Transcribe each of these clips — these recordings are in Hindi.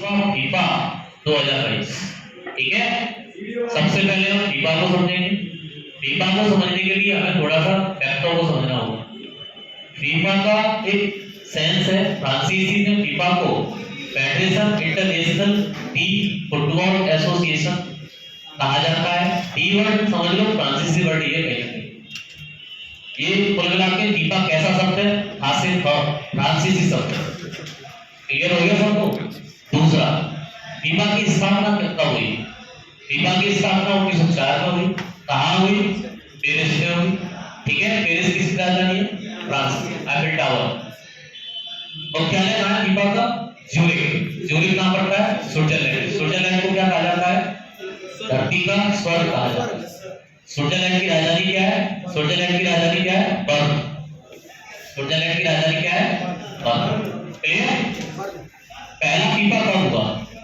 विश्व फीफा 2022। ठीक है, सबसे पहले हम फीफा को समझेंगे। फीफा को समझने के लिए हमें थोड़ा सा फैक्टों को समझना होगा। फीफा का एक सेंस है, फ्रांसीसी में फीफा को federation international D football association कहा जाता है। डी वर्ड समझ लो, फ्रांसीसी वर्ड ये कहेंगे। ये कुल मिला के फीफा कैसा शब्द है? हासिल फ्रांसीसी शब्द है। क्लियर हो गया सबको? दूसरा, फीफा की स्थापना कब हुई? फीफा की स्थापना 1904 में हुई। कहाँ हुई? पेरिस में हुई। ठीक है, पेरिस किसकी राजधानी है? फ्रांस। Eiffel tower. मुख्यालय कहाँ है फीफा का? ज्यूरिख। ज्यूरिख कहाँ पड़ता है? स्विट्जरलैंड। स्विट्जरलैंड को क्या कहा जाता है? धरती का स्वर्ग कहा जाता है। स्विट्जरलैंड की राजधानी क्या है? स्विट्जरलैंड की राजधानी क्या है? बर्न। स्विट्जरलैंड की राजधानी क्या है? बर्न। क्लियर? पहला फीफा कब हुआ?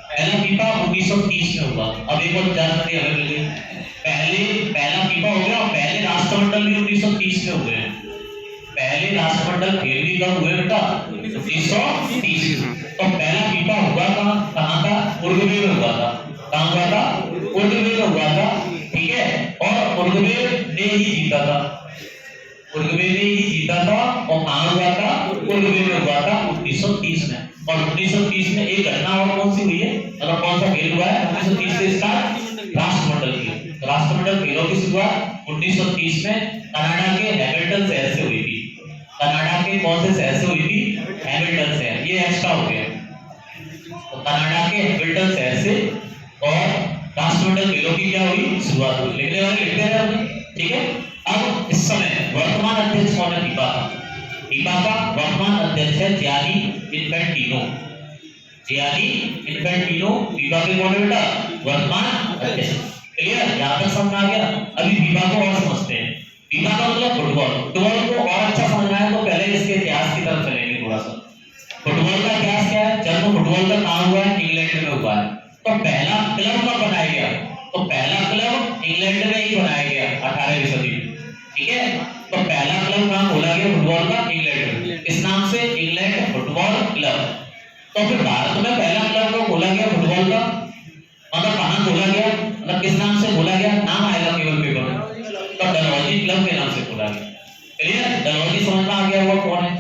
पहला फीफा 1930 में हुआ। अब एक और जानकारी हमें मिल गई। पहला फीफा हो गया और पहले राष्ट्रमंडल भी 1930 में हुए। पहले राष्ट्रमंडल खेल भी कब हुए बेटा? 1930। तो पहला फीफा हुआ कहाँ था? उरुग्वे में हुआ था। कहाँ हुआ था? उरुग्वे में हुआ था। ठीक है, और उरुग्वे ने ही जीता था। उरुग्वे ने ही जीता था। और कहाँ हुआ था? उरुग्वे में हुआ था 1930 में। और 1930 में एक घटना और कौन सी हुई है? मतलब कौन सा खेल हुआ है 1930 से स्टार्ट? राष्ट्रमंडल की। राष्ट्रमंडल खेलों की शुरुआत 1930 में कनाडा के हैमिल्टन शहर से हुई थी। कनाडा के कौन से शहर से हुई थी? हैमिल्टन शहर। ये एक्स्ट्रा हो गया। तो कनाडा के हैमिल्टन शहर से और राष्ट्रमंडल खेलों की क्या हुई? शुरुआत हुई। लिखने वाले लिखते रहे। ठीक है, अब इस समय वर्तमान अध्यक्ष कौन है फीफा का? फीफा का वर्तमान अध्यक्ष है Gianni Infantino. Gianni Infantino FIFA के कौन है बेटा? वर्तमान अध्यक्ष। क्लियर? यहाँ तक समझ आ गया। अभी फीफा को और समझते हैं। फीफा का मतलब फुटबॉल। फुटबॉल को और अच्छा समझना है तो पहले इसके इतिहास की तरफ चलेंगे थोड़ा सा। फुटबॉल का इतिहास क्या है? जन्म फुटबॉल का कहाँ हुआ है? इंग्लैंड में हुआ है। तो पहला क्लब कब बनाया गया? तो पहला क्लब इंग्लैंड में ही बनाया गया 18वीं सदी में। ठीक है, तो पहला क्लब कहाँ खोला गया फुटबॉल का? इंग्लैंड में। इस नाम से इंग्लैंड फुटबॉल क्लब। तो फिर भारत में पहला क्लब कब खोला गया फुटबॉल का? मतलब कहाँ खोला गया? मतलब किस नाम से खोला गया? नाम आएगा केवल पेपर में। तो डलहौजी क्लब के नाम से खोला गया। क्लियर? डलहौजी समझ में आ गया हुआ कौन है?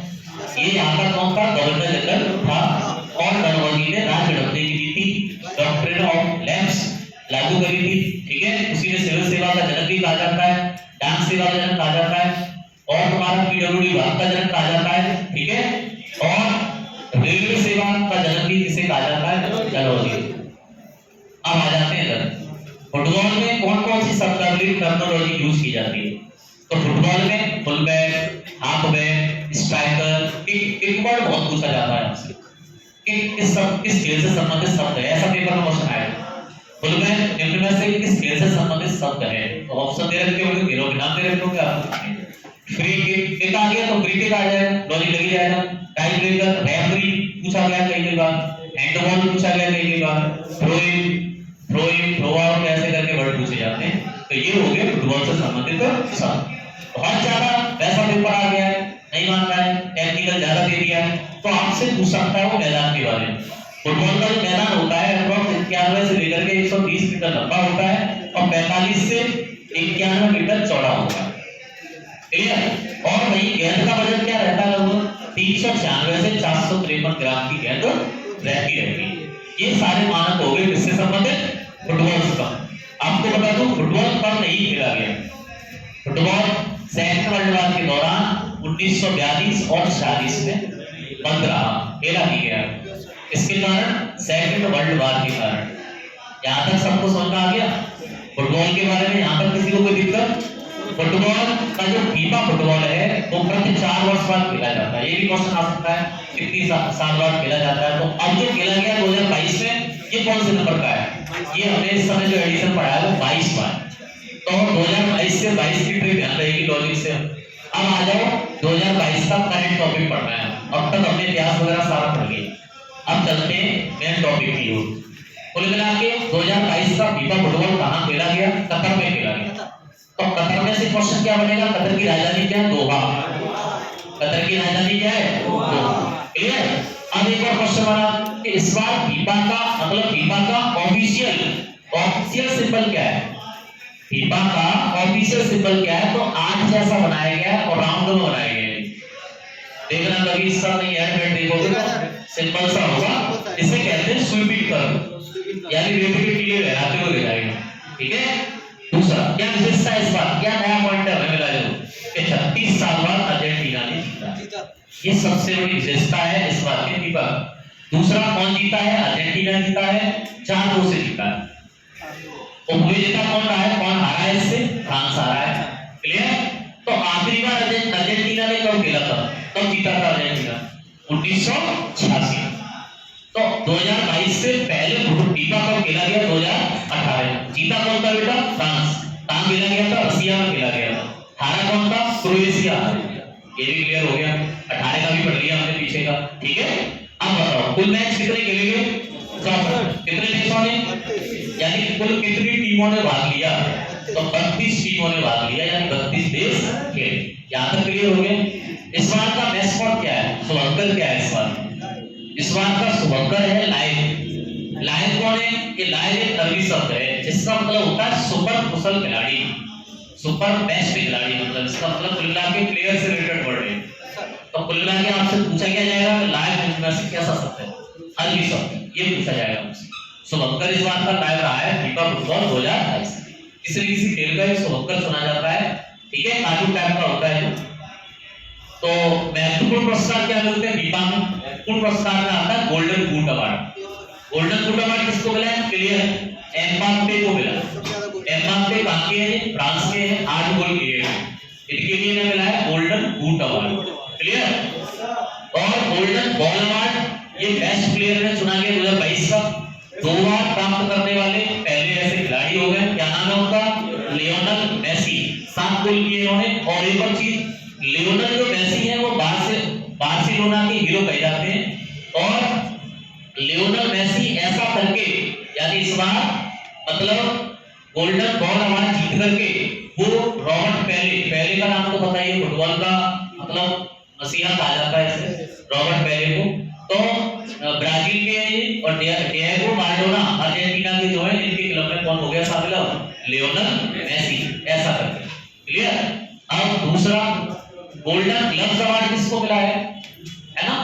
ये यहाँ का कौन था? गवर्नर जनरल था। और डलहौजी ने राज्य डंडे की नीति डॉक्ट्रिन ऑफ लैंड्स लागू करी थी। ठीक है, उसी ने सिविल सेवा का जनक भी कहा जाता है, डाक सेवा का जनक कहा जाता है, और तुम्हारा पीडब्ल्यूडी विभाग का जनक कहा जाता है। ठीक है, और रेलवे सेवा का जनक भी किसे कहा जाता है? डलहौजी। अब आ जाते हैं इधर। फुटबॉल में कौन कौन सी शब्दावली टर्मिनोलॉजी यूज की जाती है? तो फुटबॉल में full back, half back, striker, kick word बहुत पूछा जाता है आपसे। किस खेल से संबंधित शब्द है? ऐसा पेपर में क्वेश्चन आएगा। फुल बैक निम्न में से किस खेल से संबंधित शब्द है? तो ऑप्शन दे रखे होंगे, खेलों के नाम दे रखे होंगे आपको। फ्री किक आ गया तो फ्री किक आ जाएगा, लॉजिक लगी जाएगा। टाई ब्रेकर, रेफरी पूछा गया कई बार, हैंडबॉल पूछा गया कई बार, थ्रो इन, थ्रो आउट ऐसे करके वर्ड पूछे जाते हैं। तो ये हो गए फुटबॉल से संबंधित शब्द। बहुत ज्यादा वैसा पेपर आ गया है, नहीं मान रहा है, टेक्निकल ज्यादा दे दिया है, तो आपसे पूछ सकता है वो मैदान के बारे में। फुटबॉल का जो मैदान होता है अप्रॉक्स 91 से लेकर के 120 मीटर लंबा होता है और 45 से 91 मीटर चौड़ा होता है। क्लियर? और वही गेंद का वजन क्या रहता है? लगभग 396 से 453 ग्राम की गेंद रहती है। ये सारे मानक हो गए किससे संबंधित? फुटबॉल से। आपको बता दूं फुटबॉल कब नहीं खेला गया? फुटबॉल सेकंड वर्ल्ड वॉर के दौरान 1942 और 46 में बंद रहा, खेला नहीं गया। इसके कारण सेकंड वर्ल्ड वॉर के कारण। यहाँ तक सबको समझ आ गया फुटबॉल के बारे में? यहाँ तक किसी को कोई दिक्कत? फुटबॉल का जो फीफा फुटबॉल है वो प्रति 4 वर्ष बाद खेला जाता है। ये भी क्वेश्चन आ सकता है कितनी साल बाद खेला जाता है। तो अब जो खेला गया 2022 में, ये कौन से नंबर का है? ये हमने इस समय जो एडिशन पढ़ा है वो 22 बार। तो 2022 से 22 की ट्रिक ध्यान रहेगी लॉजिक से। अब आ जाओ 2022 का करंट टॉपिक पढ़ना है। अब तक हमने इतिहास वगैरह सारा पढ़ लिया। अब चलते हैं मेन टॉपिक की ओर। कुल मिला के 2022 का फीफा फुटबॉल कहाँ खेला गया? कतर में खेला गया। तो कतर में से क्वेश्चन क्या बनेगा? कतर की राजधानी क्या है? दोहा। कतर की राजधानी क्या है? दोहा। क्लियर? अब एक और क्वेश्चन बना कि इस बार फीफा का मतलब फीफा का ऑफिशियल सिंबल क्या है? फीफा का ऑफिशियल सिंबल क्या है? तो 8 जैसा बनाया गया है और राउंड में बनाया गया है। देखना कभी इस तरह नहीं ऐड में देखोगे तो सिंपल सा होगा, इसे कहते हैं स्वीपिंग कर्व, यानी रेत के टीले लहराते हुए ले जाएगा। ठीक है। दूसरा क्या विशेषता है इस बार, क्या नया पॉइंट है हमें मिला जो कि 36 साल बाद अर्जेंटीना ने जीता, ये सबसे बड़ी विशेषता है इस बार के फीफा। दूसरा कौन जीता है? अर्जेंटीना जीता है, 4-2 से जीता है। उपविजेता कौन रहा है, कौन हारा है इससे? फ्रांस हारा है। क्लियर। तो आखिरी बार अर्जेंटीना ने कब खेला था, कब जीता था अर्जेंटीना? 1986। तो 2022 से पहले फीफा कब खेला गया? 2018। जीता कौन था बेटा? फ्रांस। कहां खेला गया था? रसिया में खेला गया था। हारा कौन था? क्रोएशिया। ये भी क्लियर हो गया। 18 का भी पढ़ लिया हमने पीछे का। ठीक है। अब बताओ कुल मैच कितने खेले गए? 64। कितने देशों ने, यानी कुल कितनी टीमों ने भाग लिया? तो 32 टीमों ने भाग लिया, यानी 32 देश खेले। यहां तक क्लियर हो गया। इस बार का मैस्कॉट क्या है, शुभंकर क्या है इस बार? इस बार का शुभंकर है लायन। लायन कौन है? ये लायन एक अरबी शब्द है जिसका मतलब होता है सुपर कुशल खिलाड़ी, सुपर बेस्ट खिलाड़ी। मतलब इसका मतलब कुल मिला के प्लेयर से रिलेटेड वर्ड है। तो कुल मिला के आपसे पूछा क्या जाएगा कि लायन में से कैसा शब्द है? अरबी शब्द, ये पूछा जाएगा आपसे। शुभंकर इस बार का लायन रहा है फीफा फुटबॉल 2022। किसी खेल का एक शुभंकर चुना जाता है। ठीक है। कार्टून टाइप का होता है। तो महत्वपूर्ण पुरस्कार क्या मिलते हैं फीफा में? महत्वपूर्ण पुरस्कार में आता है golden boot award. Golden boot award किसको मिला है? क्लियर। एम्बाप्पे को मिला। एम्बाप्पे कहां के हैं? फ्रांस के हैं, 8 गोल किए हैं। इनके लिए ने मिला है गोल्डन बूट अवार्ड। क्लियर। और गोल्डन बॉल अवार्ड ये बेस्ट प्लेयर ने चुना गया 2022 का। 2 बार प्राप्त करने वाले पहले ऐसे खिलाड़ी हो गए। क्या नाम है उनका? Lionel Messi. 7 गोल किए इन्होंने। और एक और चीज, लियोनेल जो मेसी है वो बार्सिलोना के हीरो कहे जाते हैं। और लियोनेल मेसी ऐसा करके, यानी इस बार मतलब गोल्डन बॉल अवार्ड जीत करके वो रॉबर्ट पेले का नाम तो बताइए, फुटबॉल का मतलब मसीहा कहा जाता है इसे, रॉबर्ट पेले को। तो ब्राजील के हैं और डिएगो माराडोना अर्जेंटीना के जो है, इनके क्लब में कौन हो गया शामिल? Lionel Messi. ऐसा करके। क्लियर। अब दूसरा गोल्डन ग्लव्स अवार्ड किसको मिला है ना?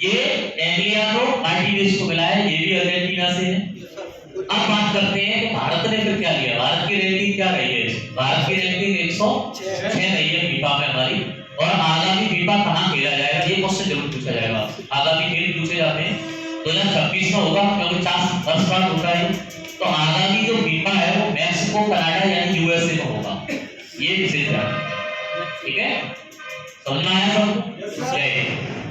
ये एमिलियानो मार्टिनेज को मिला है, ये भी अर्जेंटीना से है। अब बात करते हैं कि भारत ने फिर क्या लिया। भारत की रैंकिंग क्या रही है? भारत की रैंकिंग 106 रही है फीफा में हमारी। और आगामी फीफा कहां खेला जाएगा, ये क्वेश्चन जरूर पूछा जाएगा। आगामी खेल पूछे जाते हैं 2026 में होगा, क्योंकि 4 वर्ष बाद होता है। तो आगामी जो फीफा है वो मैक्सिको, कनाडा यानी यूएसए में होगा। ये विशेष है। ठीक है। समझ में आया सबको? जय हिंद।